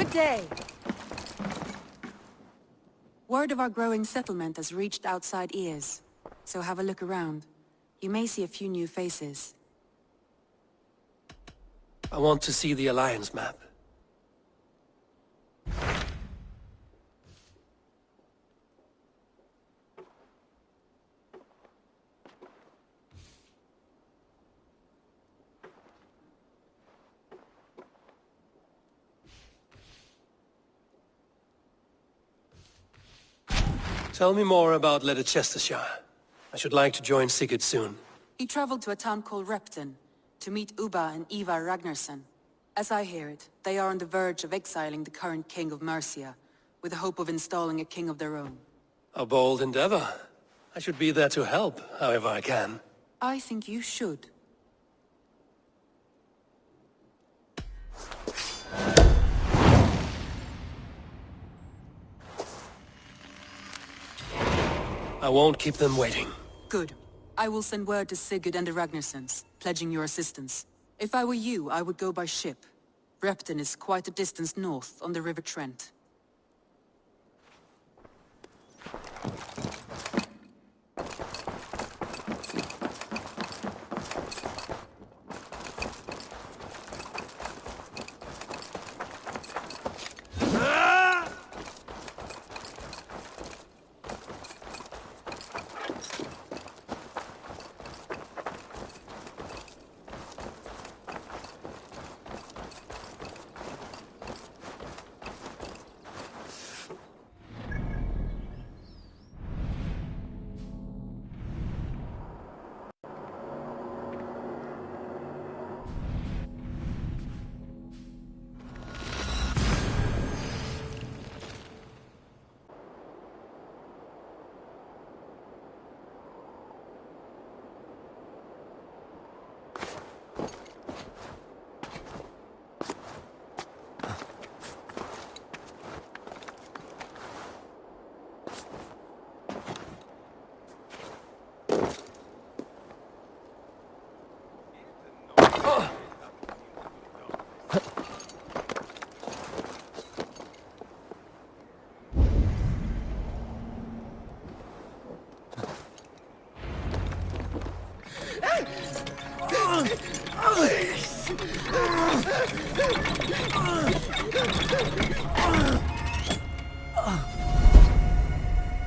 Good day. Word of our growing settlement has reached outside ears, so have a look around. You may see a few new faces. I want to see the Alliance map. Tell me more about Leicestershire. I should like to join Sigurd soon. He traveled to a town called Repton, to meet Ubba and Eivor Ragnarsson. As I hear it, they are on the verge of exiling the current king of Mercia, with the hope of installing a king of their own. A bold endeavor. I should be there to help, however I can. I think you should. I won't keep them waiting. Good. I will send word to Sigurd and the Ragnarssons, pledging your assistance. If I were you, I would go by ship. Repton is quite a distance north, on the River Trent.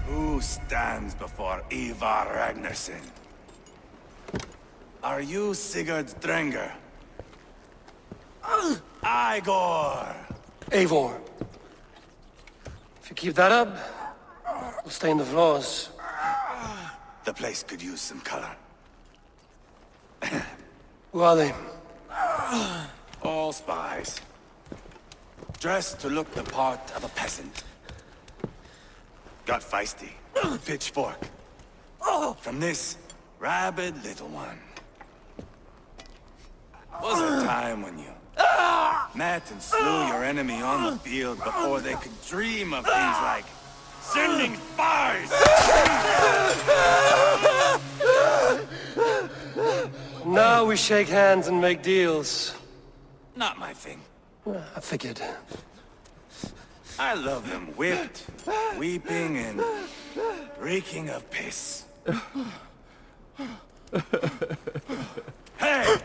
Who stands before Eivor Ragnarsson? Are you Sigurd Drenger? Eivor! Eivor. If you keep that up, we'll stain the floors. The place could use some color. Who are they? All spies. Dressed to look the part of a peasant. Got feisty. Pitchfork. From this rabid little one. Was a time when you met and slew your enemy on the field before they could dream of things like sending spies! Now we shake hands and make deals. Not my thing. I figured. I love them whipped, weeping, and reeking of piss. Hey!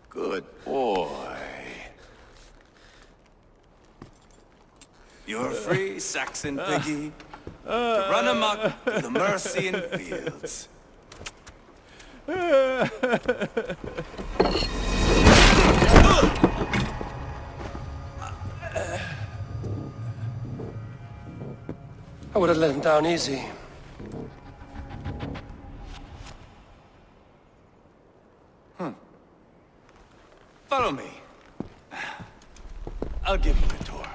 Good boy. You're free, Saxon piggy, to run amok through the Mercian fields. I would have let him down easy. Follow me. I'll give you a tour.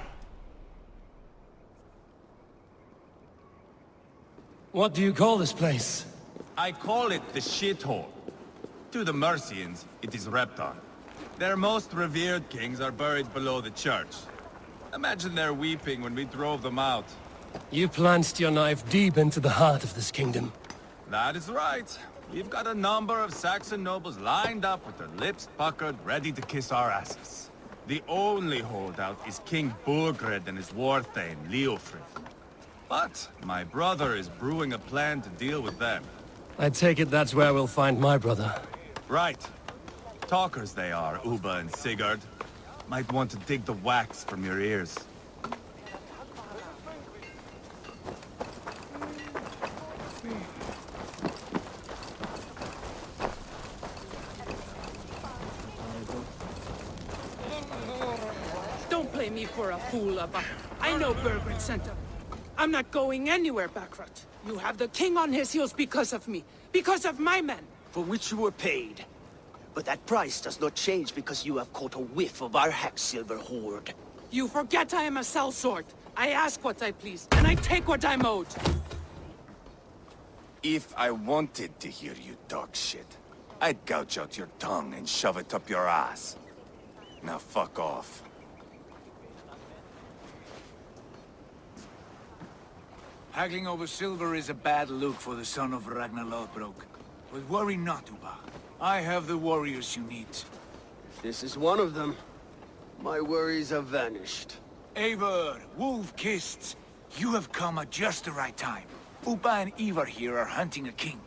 What do you call this place? I call it the shithole. To the Mercians, it is Repton. Their most revered kings are buried below the church. Imagine their weeping when we drove them out. You plunged your knife deep into the heart of this kingdom. That is right. We've got a number of Saxon nobles lined up with their lips puckered, ready to kiss our asses. The only holdout is King Burgred and his war thane, Leofrid. But my brother is brewing a plan to deal with them. I take it that's where we'll find my brother. Right. Talkers they are, Uba and Sigurd. Might want to dig the wax from your ears. Don't play me for a fool, Abba. I know Bergred sent him. I'm not going anywhere, Backrot. You have the king on his heels because of me. Because of my men. For which you were paid. But that price does not change because you have caught a whiff of our hack-silver hoard. You forget I am a sellsword. I ask what I please, and I take what I'm owed. If I wanted to hear you talk shit, I'd gouge out your tongue and shove it up your ass. Now fuck off. Haggling over silver is a bad look for the son of Ragnar Lothbrok. But worry not, Uba. I have the warriors you need. If this is one of them, my worries have vanished. Eivor, wolf-kissed, you have come at just the right time. Uba and Eivor here are hunting a king.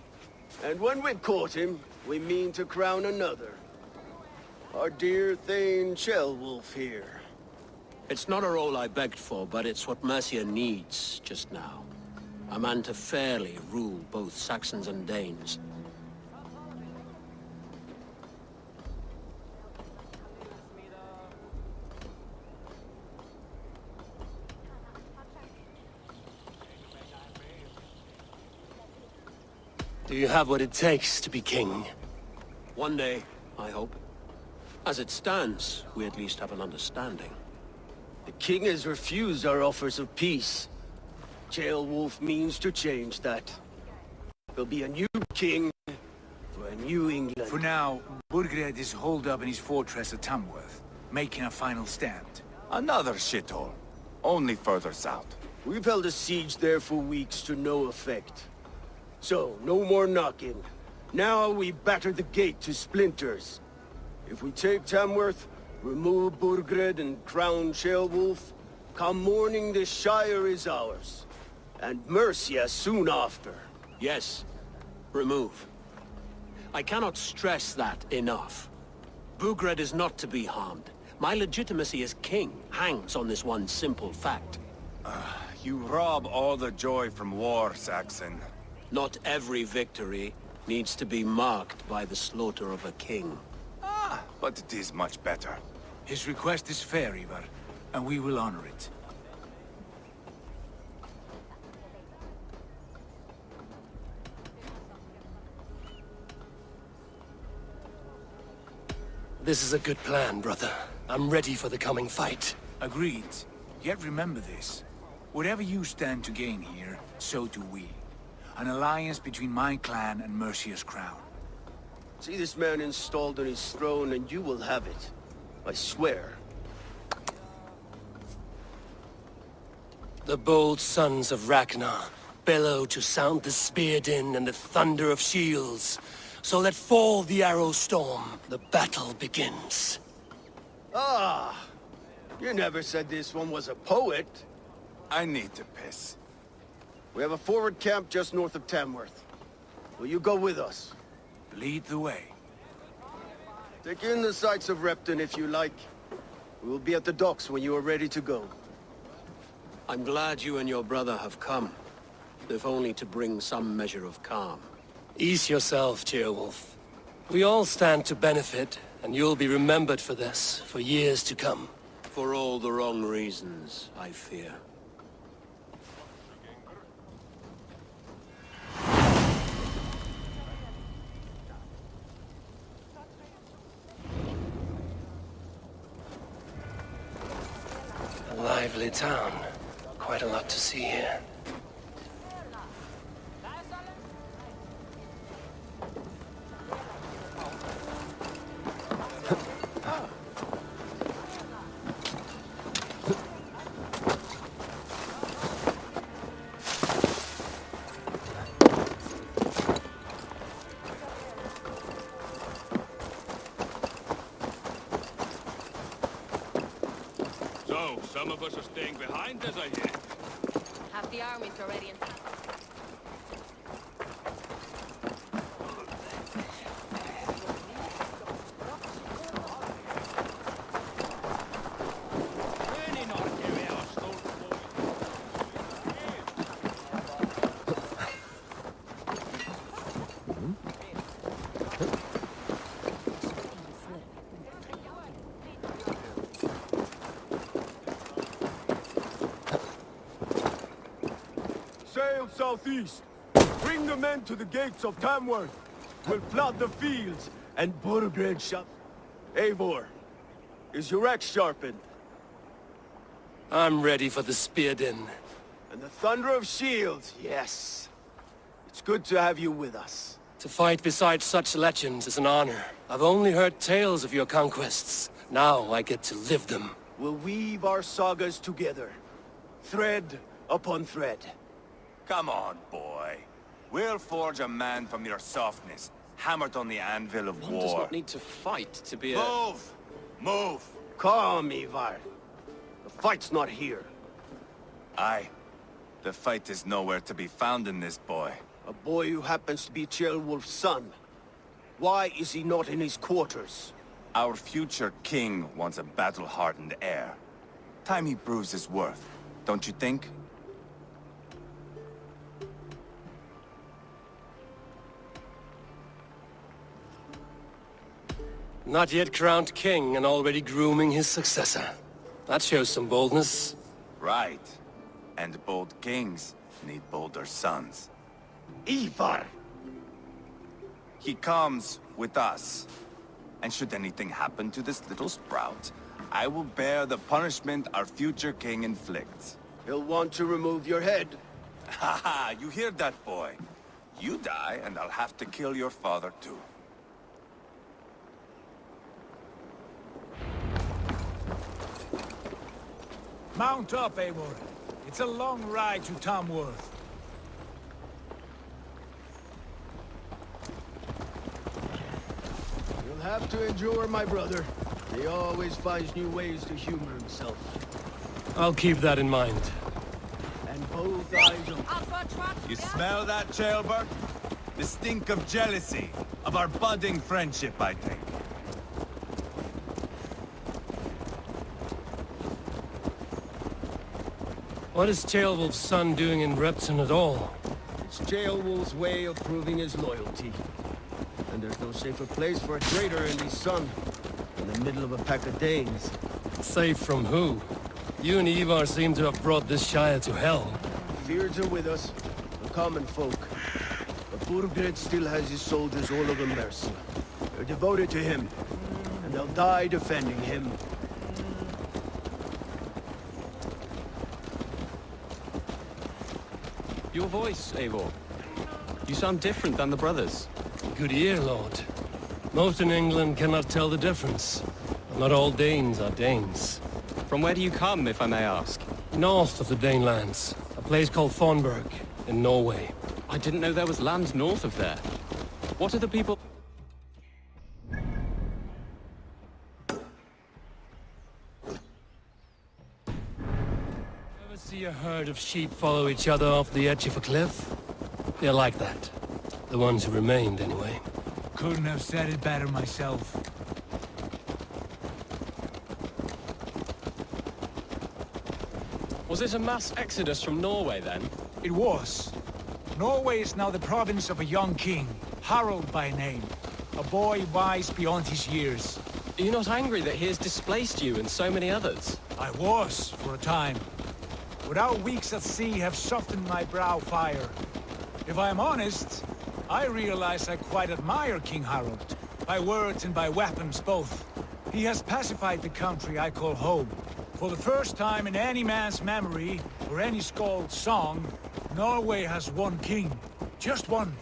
And when we've caught him, we mean to crown another. Our dear Thane Ceolwulf here. It's not a role I begged for, but it's what Mercia needs just now. A man to fairly rule both Saxons and Danes. Do you have what it takes to be king? One day, I hope. As it stands, we at least have an understanding. The king has refused our offers of peace. Ceolwulf means to change that. There'll be a new king for a new England. For now, Burgred is holed up in his fortress at Tamworth, making a final stand. Another shithole. Only further south. We've held a siege there for weeks to no effect. So, no more knocking. Now we batter the gate to splinters. If we take Tamworth, remove Burgred and crown Ceolwulf, come morning the Shire is ours. And Mercia soon after. Yes, remove. I cannot stress that enough. Burgred is not to be harmed. My legitimacy as king hangs on this one simple fact. You rob all the joy from war, Saxon. Not every victory needs to be marked by the slaughter of a king. But it is much better. His request is fair, Eivor, and we will honor it. This is a good plan, brother. I'm ready for the coming fight. Agreed. Yet remember this. Whatever you stand to gain here, so do we. An alliance between my clan and Mercia's crown. See this man installed on his throne and you will have it. I swear. The bold sons of Ragnar bellow to sound the spear din and the thunder of shields. So let fall the arrow storm. The battle begins. Ah! You never said this one was a poet. I need to piss. We have a forward camp just north of Tamworth. Will you go with us? Lead the way. Take in the sights of Repton if you like. We will be at the docks when you are ready to go. I'm glad you and your brother have come, if only to bring some measure of calm. Ease yourself, Ceolwulf. We all stand to benefit, and you'll be remembered for this, for years to come. For all the wrong reasons, I fear. A lively town. Quite a lot to see here. us are staying behind, as I hear. Half the armies already in. Sail southeast. Bring the men to the gates of Tamworth. We'll flood the fields, and Burgred shall... Eivor, is your axe sharpened? I'm ready for the spear din. And the thunder of shields, yes. It's good to have you with us. To fight beside such legends is an honor. I've only heard tales of your conquests. Now I get to live them. We'll weave our sagas together. Thread upon thread. Come on, boy. We'll forge a man from your softness, hammered on the anvil of One war. does not need to fight to be a... Move! Move! Calm, Eivor. The fight's not here. Aye. The fight is nowhere to be found in this boy. A boy who happens to be Ceolwulf's son. Why is he not in his quarters? Our future king wants a battle-hardened heir. Time he proves his worth, don't you think? Not yet crowned king and already grooming his successor. That shows some boldness. Right. And bold kings need bolder sons. Eivor! He comes with us. And should anything happen to this little sprout, I will bear the punishment our future king inflicts. He'll want to remove your head. Ha ha! You hear that, boy? You die, and I'll have to kill your father, too. Mount up, Eivor. It's a long ride to Tamworth. You'll have to endure, my brother. He always finds new ways to humor himself. I'll keep that in mind. And both eyes open. You smell that, Ceolbert? The stink of jealousy, of our budding friendship, I think. What is Ceolwulf's son doing in Repton at all? It's Ceolwulf's way of proving his loyalty. And there's no safer place for a traitor and his son in the middle of a pack of Danes. Safe from who? You and Eivor seem to have brought this Shire to hell. Fears are with us, the common folk. But Burgred still has his soldiers all over Mercia. They're devoted to him, and they'll die defending him. Your voice, Eivor. You sound different than the brothers. Good ear, Lord. Most in England cannot tell the difference. Not all Danes are Danes. From where do you come, if I may ask? North of the Danelands, a place called Thornburg, in Norway. I didn't know there was land north of there. What are the people... Ever see a herd of sheep follow each other off the edge of a cliff? They're like that. The ones who remained, anyway. Couldn't have said it better myself. Was it a mass exodus from Norway, then? It was. Norway is now the province of a young king, Harald by name. A boy wise beyond his years. Are you not angry that he has displaced you and so many others? I was, for a time. But our weeks at sea have softened my brow fire. If I am honest, I realize I quite admire King Harald. By words and by weapons both. He has pacified the country I call home. For the first time in any man's memory, or any skald's song, Norway has one king. Just one.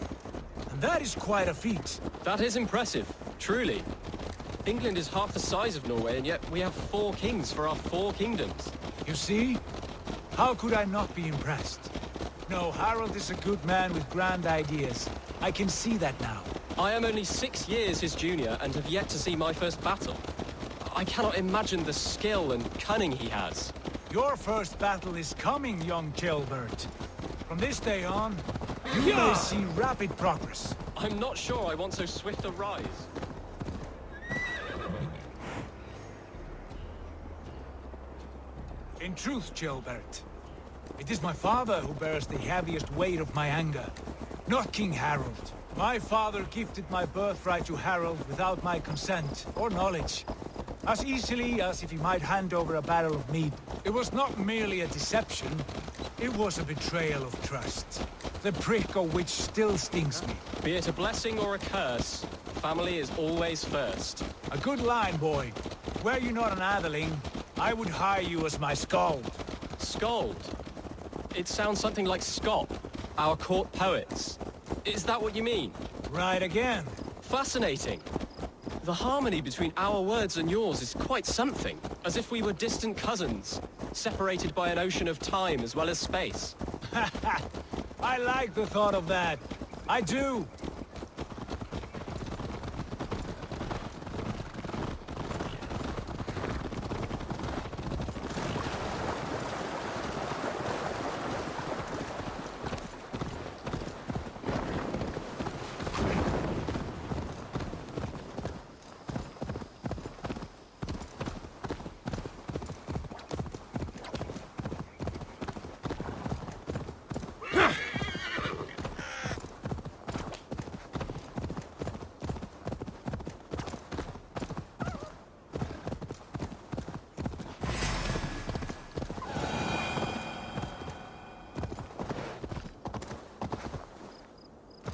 And that is quite a feat. That is impressive, truly. England is half the size of Norway, and yet we have 4 kings for our 4 kingdoms. You see? How could I not be impressed? No, Harald is a good man with grand ideas. I can see that now. I am only 6 years his junior and have yet to see my first battle. I cannot imagine the skill and cunning he has. Your first battle is coming, young Gilbert. From this day on, you may see rapid progress. I'm not sure I want so swift a rise. In truth, Gilbert, it is my father who bears the heaviest weight of my anger, not King Harold. My father gifted my birthright to Harold without my consent or knowledge, as easily as if he might hand over a barrel of mead. It was not merely a deception, it was a betrayal of trust, the prick of which still stings me. Be it a blessing or a curse, family is always first. A good line, boy. Were you not an atheling, I would hire you as my skald. Skald? It sounds something like Scott, our court poets. Is that what you mean? Right again. Fascinating. The harmony between our words and yours is quite something. As if we were distant cousins, separated by an ocean of time as well as space. I like the thought of that. I do.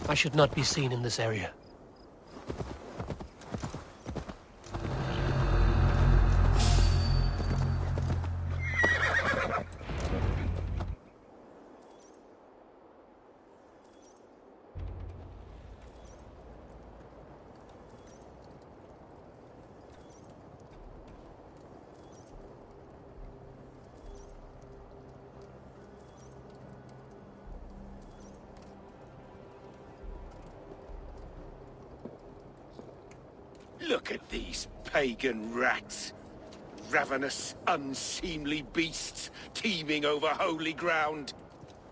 I should not be seen in this area. Look at these pagan rats. Ravenous, unseemly beasts teeming over holy ground.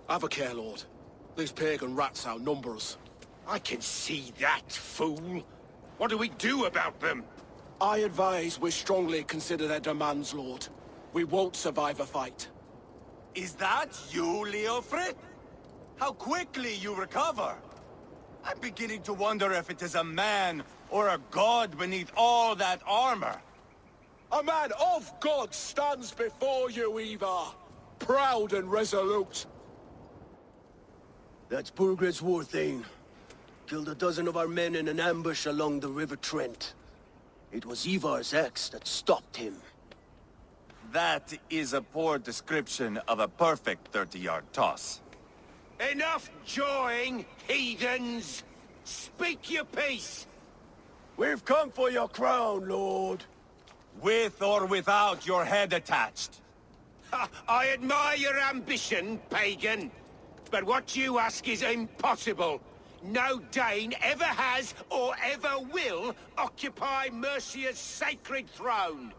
Have a care, Lord. These pagan rats outnumber us. I can see that, fool. What do we do about them? I advise we strongly consider their demands, Lord. We won't survive a fight. Is that you, Leofrid? How quickly you recover! I'm beginning to wonder if it is a man or a god beneath all that armor. A man of God stands before you, Eivor. Proud and resolute. That's Burgred's Warthane. Killed a dozen of our men in an ambush along the River Trent. It was Eivor's axe that stopped him. That is a poor description of a perfect 30-yard toss. Enough jawing, heathens! Speak your piece! We've come for your crown, Lord. With or without your head attached. I admire your ambition, pagan. But what you ask is impossible. No Dane ever has or ever will occupy Mercia's sacred throne.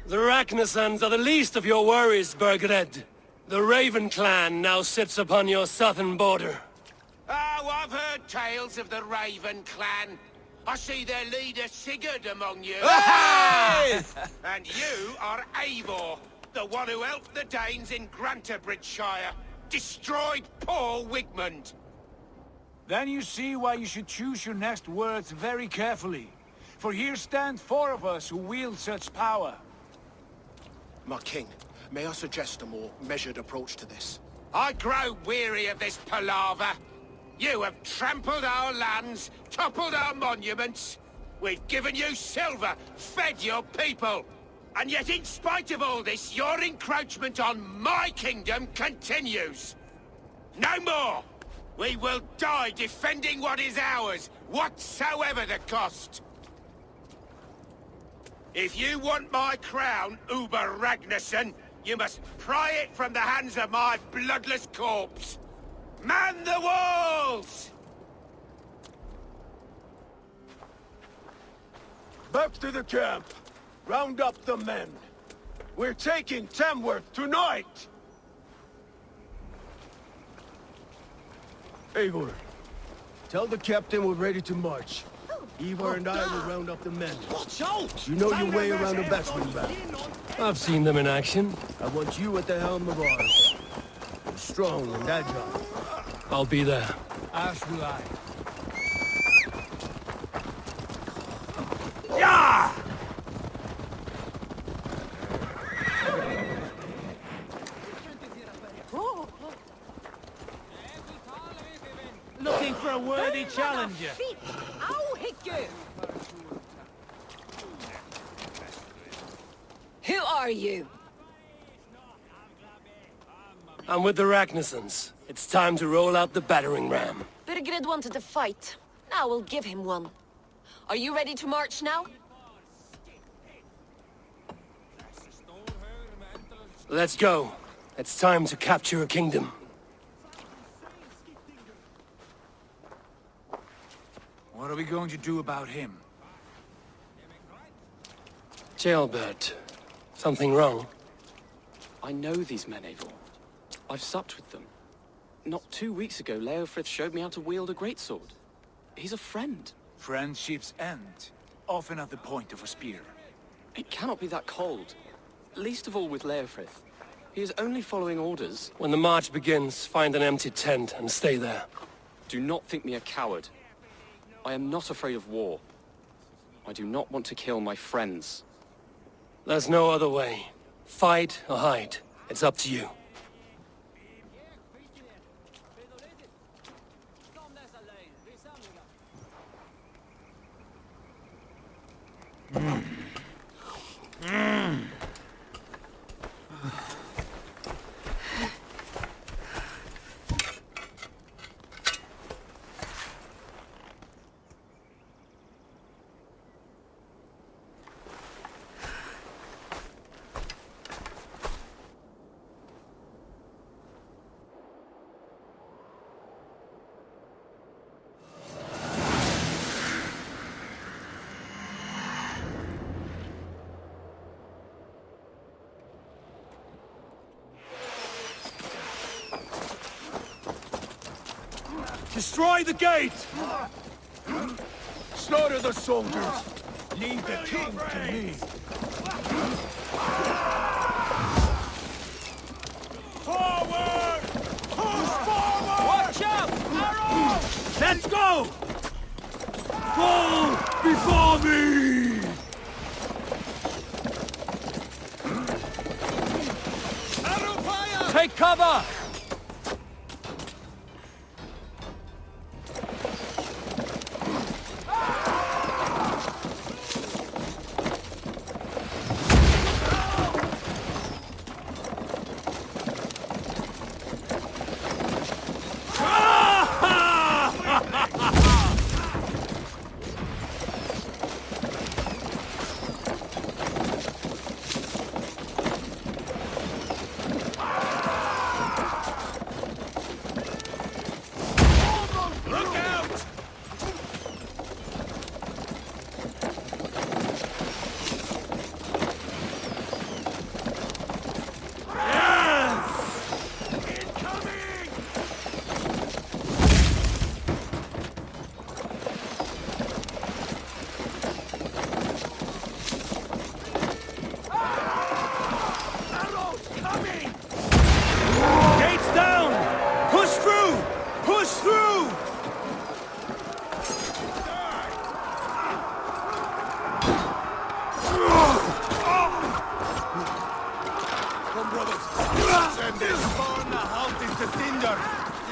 The Ragnarsons are the least of your worries, Burgred. The Raven clan now sits upon your southern border. Oh, I've heard tales of the Raven clan. I see their leader Sigurd among you. Hey! And you are Eivor, the one who helped the Danes in Grantabridgeshire, destroyed poor Wigmund. Then you see why you should choose your next words very carefully. For here stand four of us who wield such power. My king, may I suggest a more measured approach to this? I grow weary of this palaver. You have trampled our lands, toppled our monuments. We've given you silver, fed your people. And yet in spite of all this, your encroachment on my kingdom continues. No more! We will die defending what is ours, whatsoever the cost. If you want my crown, Uber Ragnarsson, you must pry it from the hands of my bloodless corpse. Man the walls! Back to the camp. Round up the men. We're taking Tamworth tonight! Eivor, tell the captain we're ready to march. Eivor and I will round up the men. Watch out! You know your way around a battering ram. I've seen them in action. I want you at the helm of ours. You're strong and agile. I'll be there. As will I. Yeah! Looking for a worthy challenger. I'll hit you! Who are you? I'm with the Ragnarsons. It's time to roll out the battering ram. Burgred wanted a fight. Now we'll give him one. Are you ready to march now? Let's go. It's time to capture a kingdom. What are we going to do about him? Jailbird. Something wrong? I know these men, Eivor. I've supped with them. Not 2 weeks ago, Leofrith showed me how to wield a greatsword. He's a friend. Friendships end, often at the point of a spear. It cannot be that cold. Least of all with Leofrith. He is only following orders. When the march begins, find an empty tent and stay there. Do not think me a coward. I am not afraid of war. I do not want to kill my friends. There's no other way. Fight or hide. It's up to you. Destroy the gate! Slaughter the soldiers! Leave the king to me! Forward! Push forward! Watch out! Arrows! Let's go! Fall before me! Arrow fire! Take cover!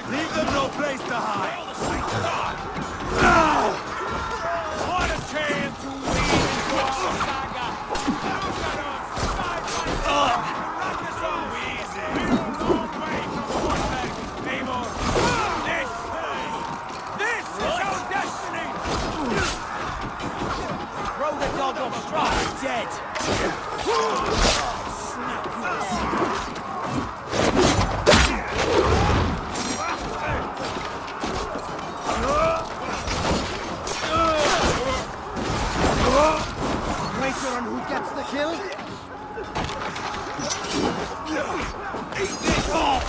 Leave them no place to hide! What a chance to lead into a saga! So easy! We're a long way from Wartburg, Eivor! This is our destiny! Throw the dog off stride, dead! Snap wager on who gets the kill? Eat this off!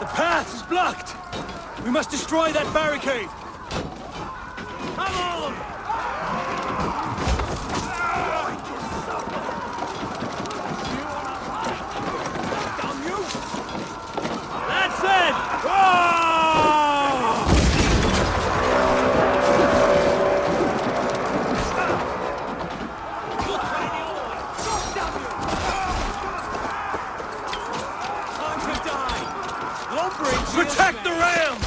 The path is blocked! We must destroy that barricade! Come on! Damn you! That's it! Protect the ram!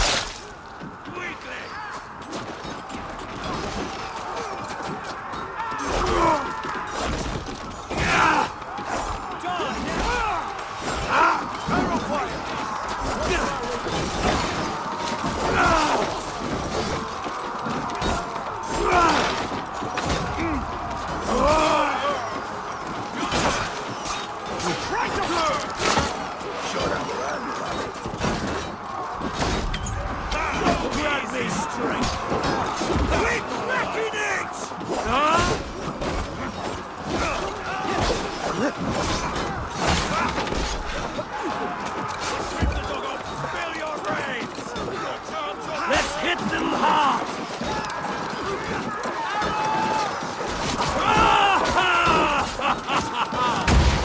Let's hit them hard!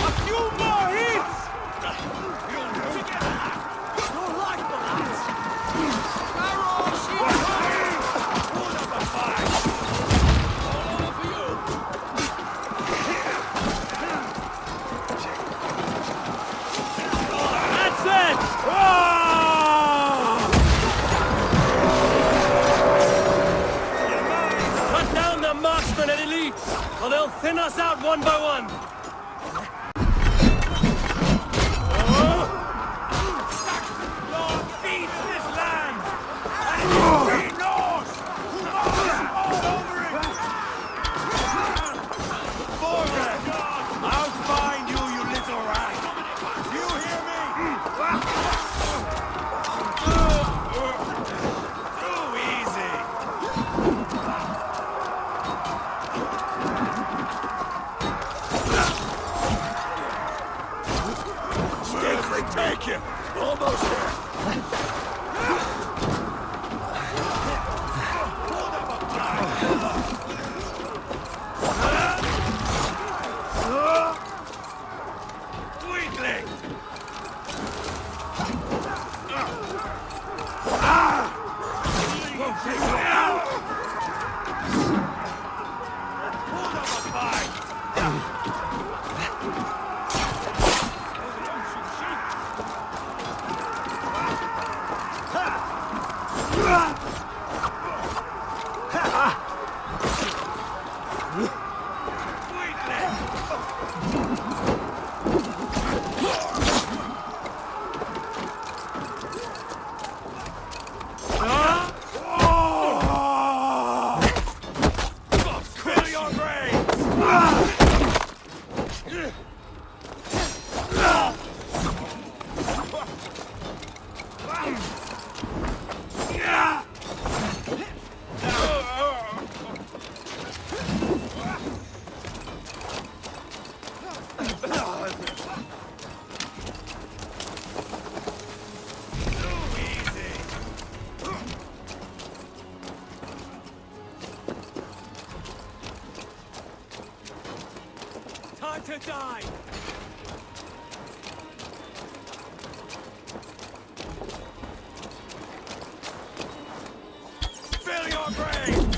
A few more hits! You'll like that! Arrow, shield, hold up a fight! All over for you! That's it! Marksmen and elites, or they'll thin us out one by one. Lord feeds this land, and it will be yours. All over it. Forward! I'll find you, you little rat. Do you hear me? Too easy. Take him! Almost there! Weakling! Won't take me out! Hold up a fight! Time to die! Fill your brains!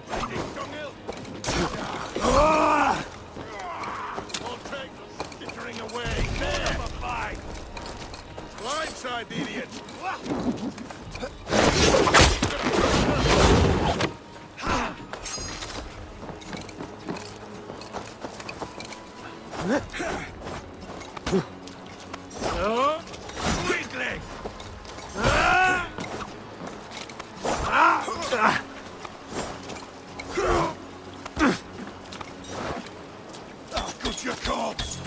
Fighting Dunghill! Weakling! Good your corpse!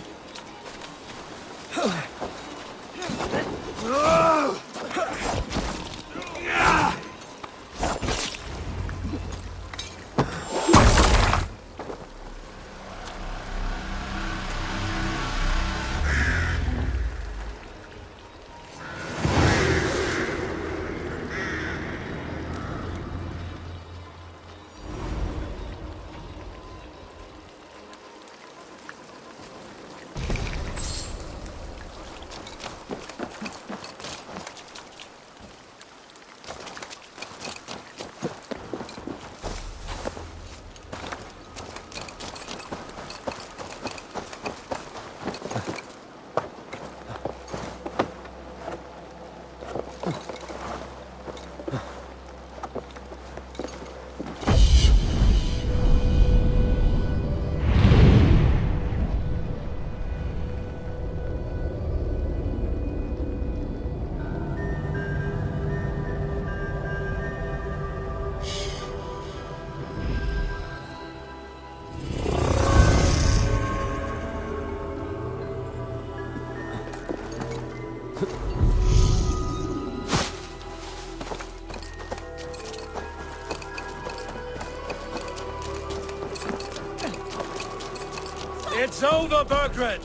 It's over, Burgred!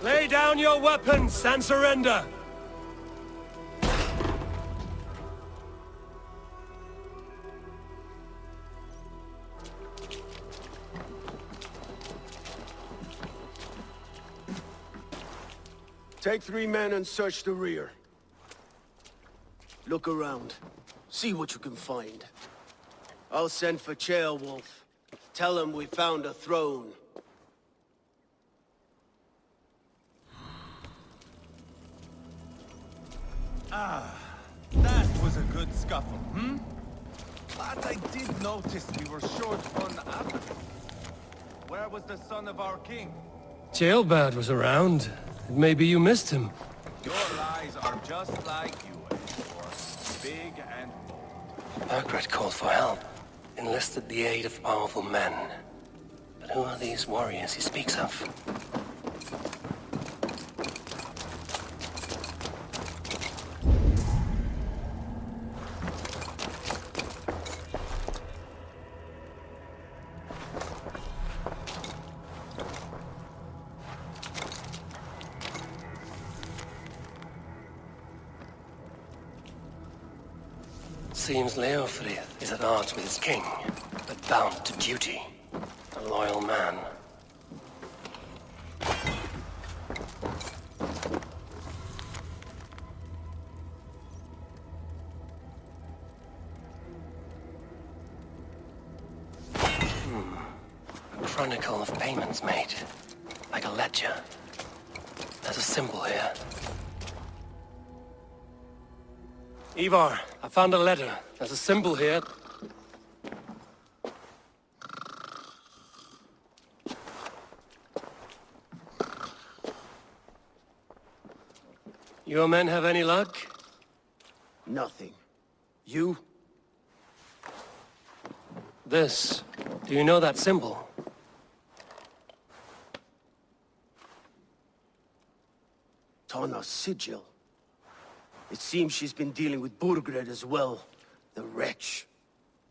Lay down your weapons and surrender! Take 3 men and search the rear. Look around. See what you can find. I'll send for Ceolwulf. Tell him we found a throne. That was a good scuffle, hmm? But I did notice we were short one advocate. Where was the son of our king? Ceolbad was around. Maybe you missed him. Your lies are just like you, Eivor. Big and bold. Burgred called for help. Enlisted the aid of powerful men. But who are these warriors he speaks of? Seems Leofrith is at odds with his king, but bound to duty. A loyal man. A chronicle of payments made. Like a ledger. There's a symbol here. Eivor, I found a letter. There's a symbol here. Your men have any luck? Nothing. You? This. Do you know that symbol? Tana's sigil. It seems she's been dealing with Burgred as well. The wretch.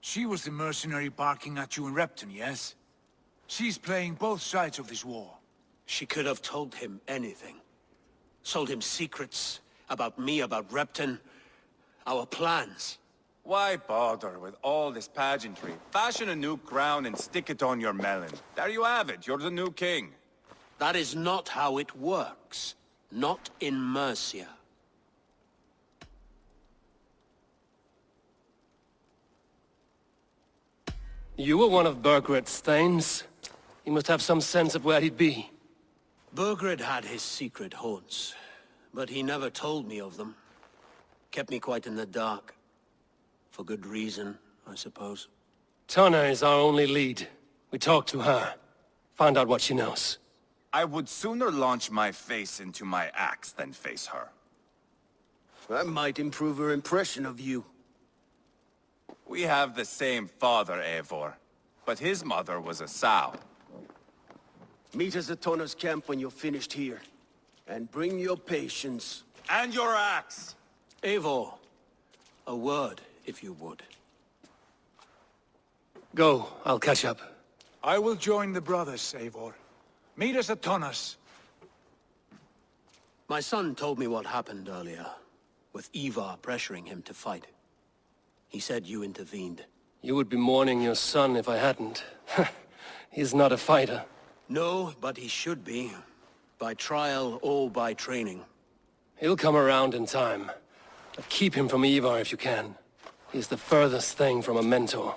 She was the mercenary barking at you in Repton, yes? She's playing both sides of this war. She could have told him anything. Sold him secrets about me, about Repton, our plans. Why bother with all this pageantry? Fashion a new crown and stick it on your melon. There you have it, you're the new king. That is not how it works. Not in Mercia. You were one of Burgred's thanes. He must have some sense of where he'd be. Burgred had his secret haunts, but he never told me of them. Kept me quite in the dark. For good reason, I suppose. Tana is our only lead. We talk to her. Find out what she knows. I would sooner launch my face into my axe than face her. That might improve her impression of you. We have the same father, Eivor, but his mother was a sow. Meet us at Tona's camp when you're finished here. And bring your patience. And your axe! Eivor, a word, if you would. Go, I'll catch up. I will join the brothers, Eivor. Meet us at Tona's. My son told me what happened earlier, with Eivor pressuring him to fight. He said you intervened. You would be mourning your son if I hadn't. He's not a fighter. No, but he should be. By trial or by training. He'll come around in time. But keep him from Eivor if you can. He's the furthest thing from a mentor.